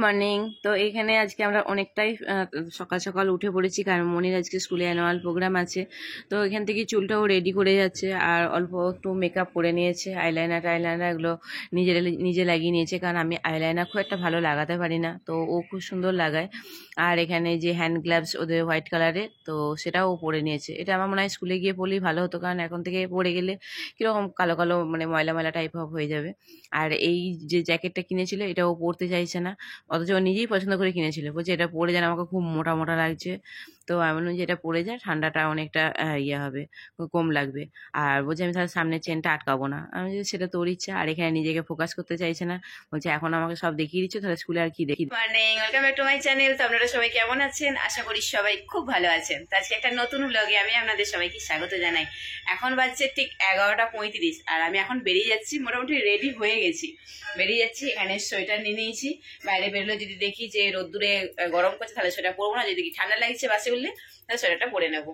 Morning. তো এখানে আজকে আমরা অনেকটাই সকাল সকাল উঠে পড়েছি, কারণ মনির আজকে স্কুলে অ্যানুয়াল প্রোগ্রাম আছে। তো এখান থেকে চুলটাও রেডি করে যাচ্ছে, আর অল্প একটু মেকআপ করে নিয়েছে। আইলাইনার এগুলো নিজে লাগিয়ে নিয়েছে, কারণ আমি আইলাইনার খুব একটা ভালো লাগাতে পারি না, তো ও খুব সুন্দর লাগায়। আর এখানে যে হ্যান্ড গ্লাভস ওদের হোয়াইট কালারের, তো সেটাও ও পরে নিয়েছে। এটা আমার মনে হয় স্কুলে গিয়ে পরলেই ভালো হতো, কারণ এখন থেকে পরে গেলে কীরকম কালো কালো মানে ময়লা ময়লা টাইপ অফ হয়ে যাবে। আর এই যে জ্যাকেটটা কিনেছিল এটাও পরতে চাইছে না, অথচ ও নিজেই পছন্দ করে কিনেছিল। বলছে এটা পরে যেন আমাকে খুব মোটা মোটা লাগছে। তো আমি বললাম যে এটা পরে যায়, ঠান্ডাটা অনেকটা ইয়ে হবে, কম লাগবে। আর বলছে আমি তাহলে সামনের চেনটা আটকাবো না। আমি বলছি সেটা তোর ইচ্ছা। আর এখানে নিজেকে ফোকাস করতে চাইছে না, বলছে এখন আমাকে সব দেখিয়ে দিচ্ছ, তাহলে স্কুলে আর কি দেখি। Morning, welcome back to my channel. তো আপনারা সবাই কেমন আছেন? আশা করি সবাই খুব ভালো আছেন। তো আজকে একটা নতুন ব্লগে আমি আপনাদের সবাইকে স্বাগত জানাই। এখন বাজছে ঠিক 11:35, আর আমি এখন বেরিয়ে যাচ্ছি, মোটামুটি রেডি হয়ে গেছি, বেরিয়ে যাচ্ছি। এখানে সোয়েটার নিয়ে নিয়েছি, বাইরে বেরোলে যদি দেখি যে রোদ্দুরে গরম করছে তাহলে সোয়েটার পরবো না, যদি ঠান্ডা লাগছে বাসে উঠলে তাহলে সোয়েটারটা পরে নেবো।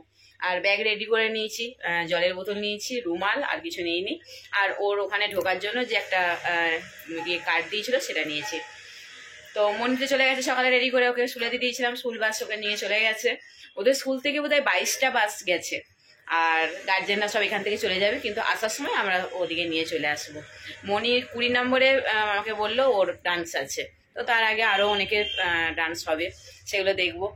আর ব্যাগ রেডি করে নিয়েছি, জলের বোতল নিয়েছি, রুমাল, আর কিছু নিইনি। আর ওর ওখানে ঢোকার জন্য যে একটা কার্ড দিয়েছিল সেটা নিয়েছি। তো মনিতে চলে গেছে সকালে রেডি করে, ওকে স্কুলে দিয়ে দিয়েছিলাম, স্কুল বাস ওকে নিয়ে চলে গেছে। ওদের স্কুল থেকে বোধহয় 22টা বাস গেছে, আর গার্জেনরা সব এখান থেকে চলে যাবে, কিন্তু আসার সময় আমরা ওদিকে নিয়ে চলে আসবো। মনির 20 নম্বরে আমাকে বললো ওর ডান্স আছে, তো তার আগে আরও অনেকের ডান্স হবে, সেগুলো দেখবো।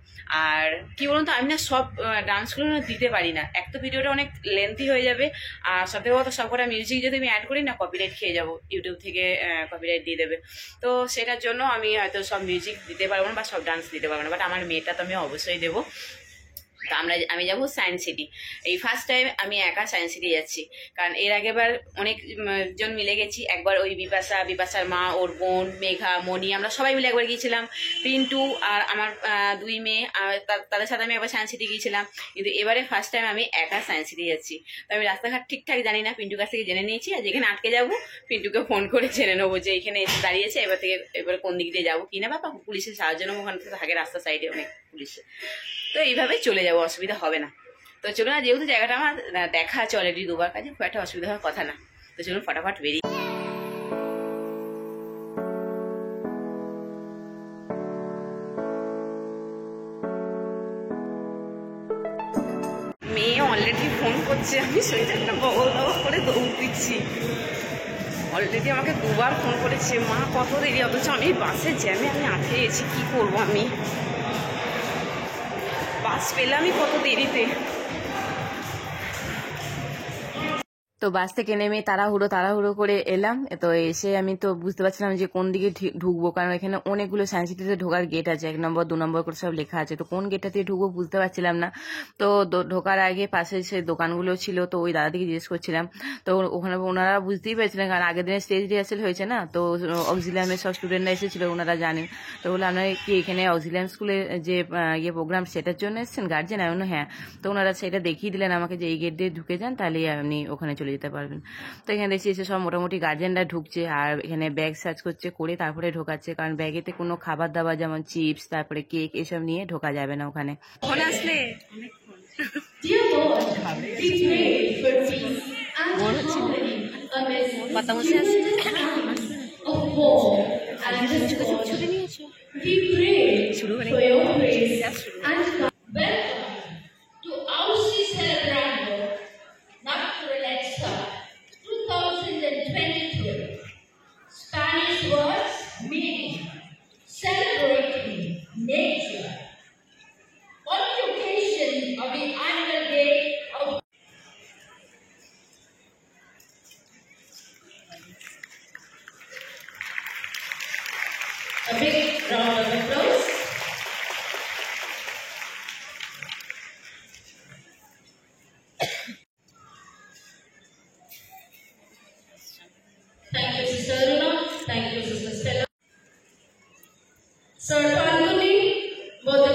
আর কি বলুন তো, আমি না সব ডান্সগুলো না দিতে পারি না, এক তো ভিডিওটা অনেক লেন্থি হয়ে যাবে, আর সাথে কথা সব কটা মিউজিক যদি আমি অ্যাড করি না কপিরাইট খেয়ে যাবো, ইউটিউব থেকে কপিরাইট দিয়ে দেবে। তো সেটার জন্য আমি হয়তো সব মিউজিক দিতে পারবো না বা সব ডান্স দিতে পারবো না, বাট আমার মেয়েটা তো আমি অবশ্যই দেবো। তো আমি যাবো সায়েন্স সিটি। এই ফার্স্ট টাইম আমি একা সায়েন্স সিটি যাচ্ছি, কারণ এর আগেবার অনেক জন মিলে গেছি। একবার ওই বিপাশার মা, ওর বোন, মেঘা, মণি, আমরা সবাই মিলে একবার গিয়েছিলাম। পিন্টু আর আমার 2 মেয়ে, তাদের সাথে আমি একবার সায়েন্স সিটি গিয়েছিলাম। কিন্তু এবারে ফার্স্ট টাইম আমি একা সায়েন্স সিটি যাচ্ছি। তো আমি রাস্তাঘাট ঠিকঠাক জানি না, পিন্টুর কাছ থেকে জেনে নিয়েছি। আর যেখানে আটকে যাবো পিন্টুকে ফোন করে জেনে নেবো যে এখানে এসে দাঁড়িয়েছে, এবার কোন দিক দিয়ে যাবো কিনা, বা পুলিশের সাহায্য নেবো, ওখানে থাকে রাস্তার সাইডে অনেক পুলিশে। তো এইভাবে চলে যাবো, অসুবিধা হবে না। তো চলুন, না যেহেতু জায়গাটা আমার দেখা আছে অলরেডি 2বার, কাজে খুব একটা অসুবিধা হওয়ার কথা না। তো চলুন ফটাফট বেরিয়ে। মেয়ে অলরেডি ফোন করছে, আমি সোয়েটারটা বগল করে দৌড় দিচ্ছি। অলরেডি আমাকে 2বার ফোন করেছে, মা কত দেরি, অথচ আমি বাসের জ্যামে আমি আটকে গেছি, কী করবো আমি, বাস পেলামই কত দেরিতে। তো বাস থেকে নেমে তাড়াহুড়ো করে এলাম। তো এসে আমি তো বুঝতে পারছিলাম যে কোন দিকে ঢুকবো, কারণ এখানে অনেকগুলো সায়েন্স সিটিতে ঢোকার গেট আছে, 1 নম্বর 2 নম্বর করে সব লেখা আছে। তো কোন গেটটা দিয়ে ঢুকবো বুঝতে পারছিলাম না। তো ঢোকার আগে পাশে সে দোকানগুলো ছিল, তো ওই দাদা থেকে জিজ্ঞেস করছিলাম। তো ওখানে ওনারা বুঝতেই পেরেছিলেন, কারণ আগের দিনে স্টেজ রিহার্সেল হয়েছে না, তো অক্সিলিয়ামের সব স্টুডেন্টরা এসেছিলো, ওনারা জানেন। তো বলে আপনারা কি এখানে অক্সিলিয়াম স্কুলের যে প্রোগ্রাম সেটার জন্য এসেছেন গার্জেন? আমি হ্যাঁ। তো ওনারা সেটা দেখিয়ে দিলেন আমাকে যে এই গেট দিয়ে ঢুকে যান, তাহলেই আপনি ওখানে চলে যেতে পারবেন। তো এখানে দেখছি এসে সব মোটামুটি গার্জেনরা ঢুকছে, আর এখানে ব্যাগ সার্চ করছে, করে তারপরে ঢোকাচ্ছে, কারণ ব্যাগেতে কোনো খাবার দাবার যেমন চিপস, তারপরে কেক, এসব নিয়ে ঢোকা যাবে না ওখানে। ফোন আসলে কথা বসে আসছে। শুরু করে Spanish words meaning celebrating nature on the occasion of the annual day of a big round of applause. Thank you, Sister Aruna. Thank you, Sister Stella. Sir Falguni, both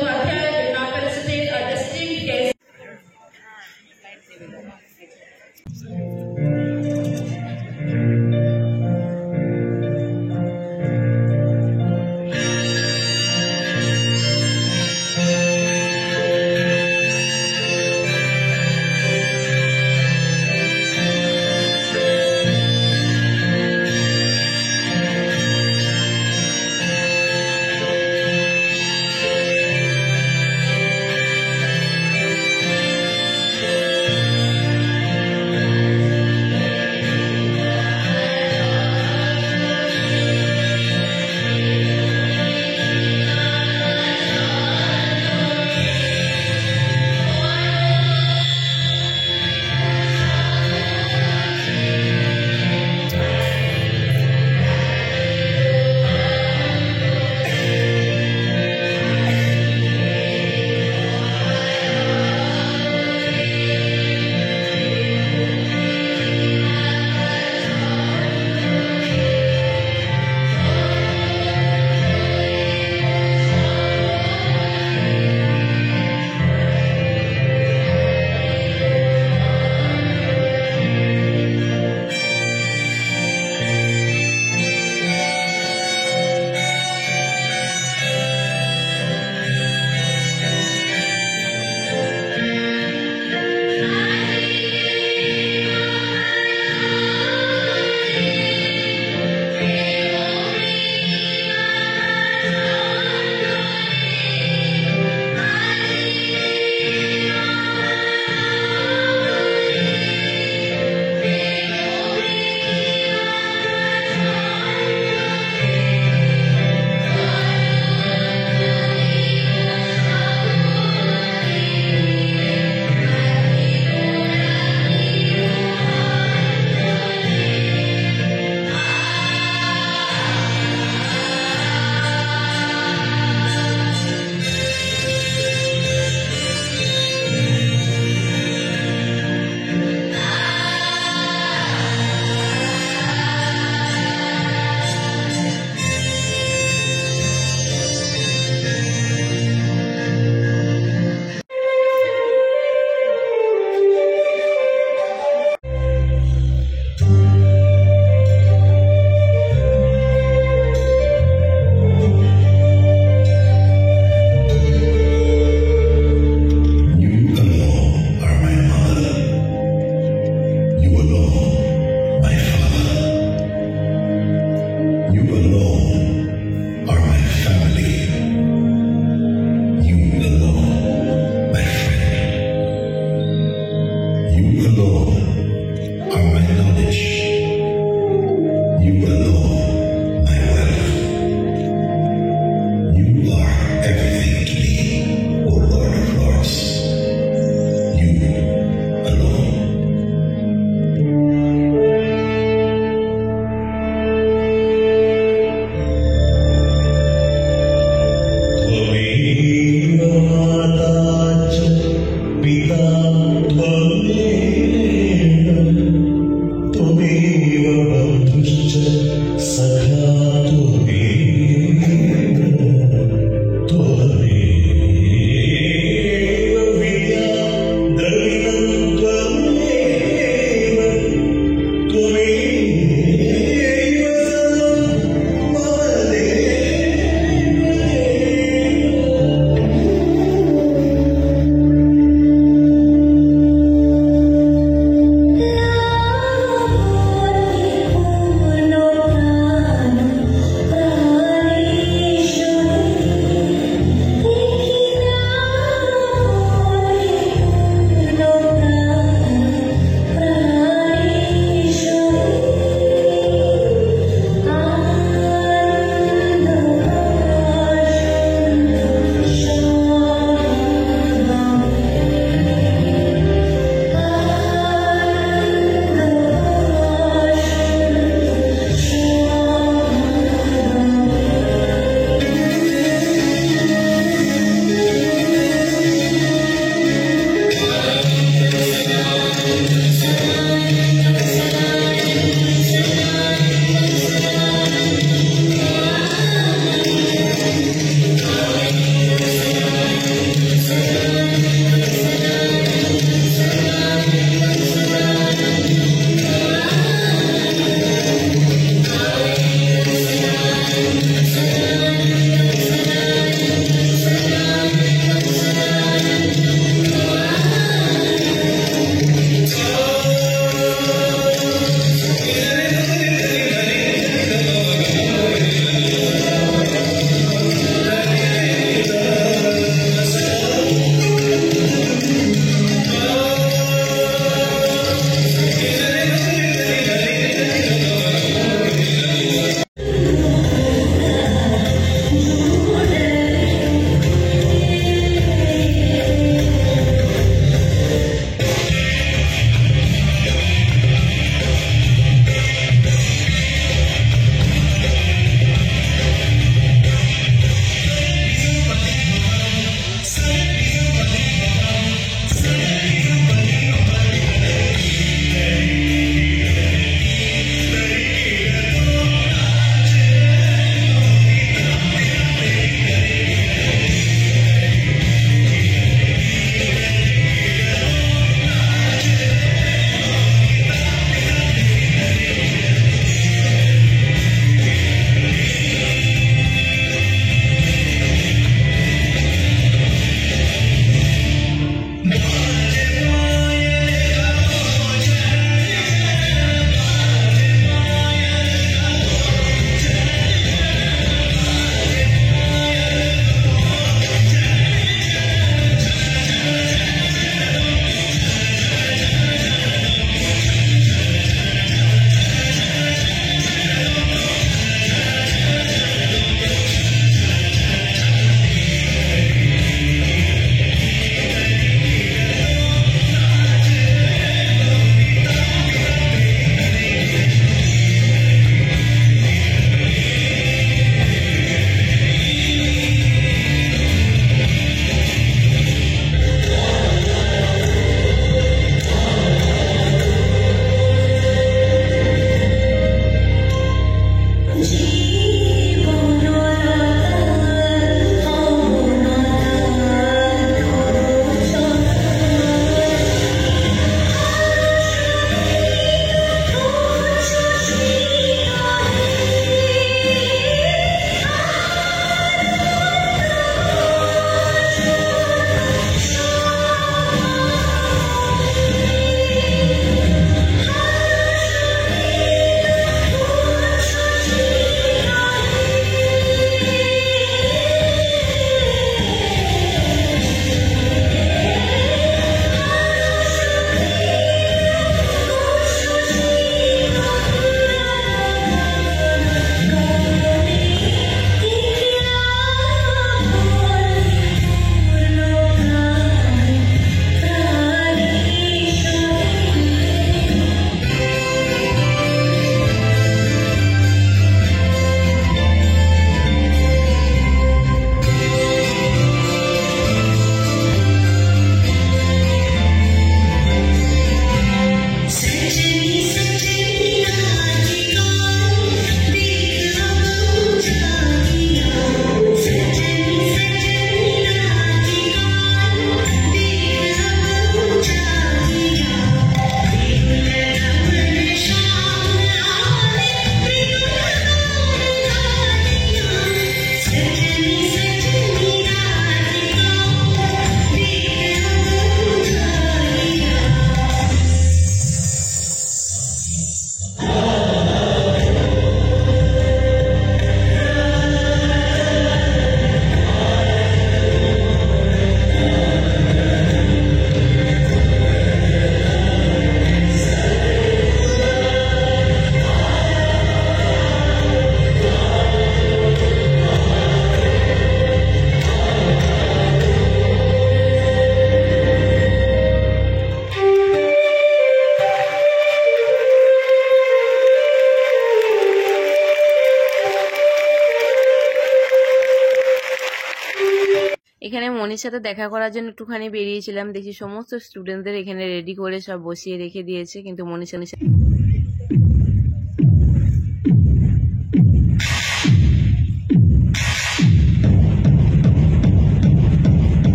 মনির সাথে দেখা করার জন্য একটুখানি বেরিয়েছিলাম, দেখি সমস্ত স্টুডেন্টদের এখানে রেডি করে সব বসিয়ে রেখে দিয়েছে, কিন্তু মনির সাথে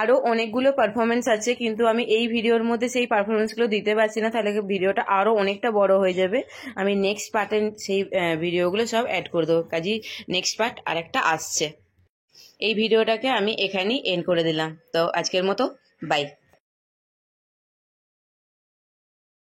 আরও অনেকগুলো পারফরমেন্স আছে, কিন্তু আমি এই ভিডিওর মধ্যে সেই পারফরমেন্সগুলো দিতে পারছি না, তাহলে ভিডিওটা আরও অনেকটা বড় হয়ে যাবে। আমি নেক্সট পার্টে সেই ভিডিওগুলো সব অ্যাড করে দেবো, কাজেই নেক্সট পার্ট আরেকটা আসছে। এই ভিডিওটাকে আমি এখানেই এন্ড করে দিলাম। তো আজকের মতো বাই।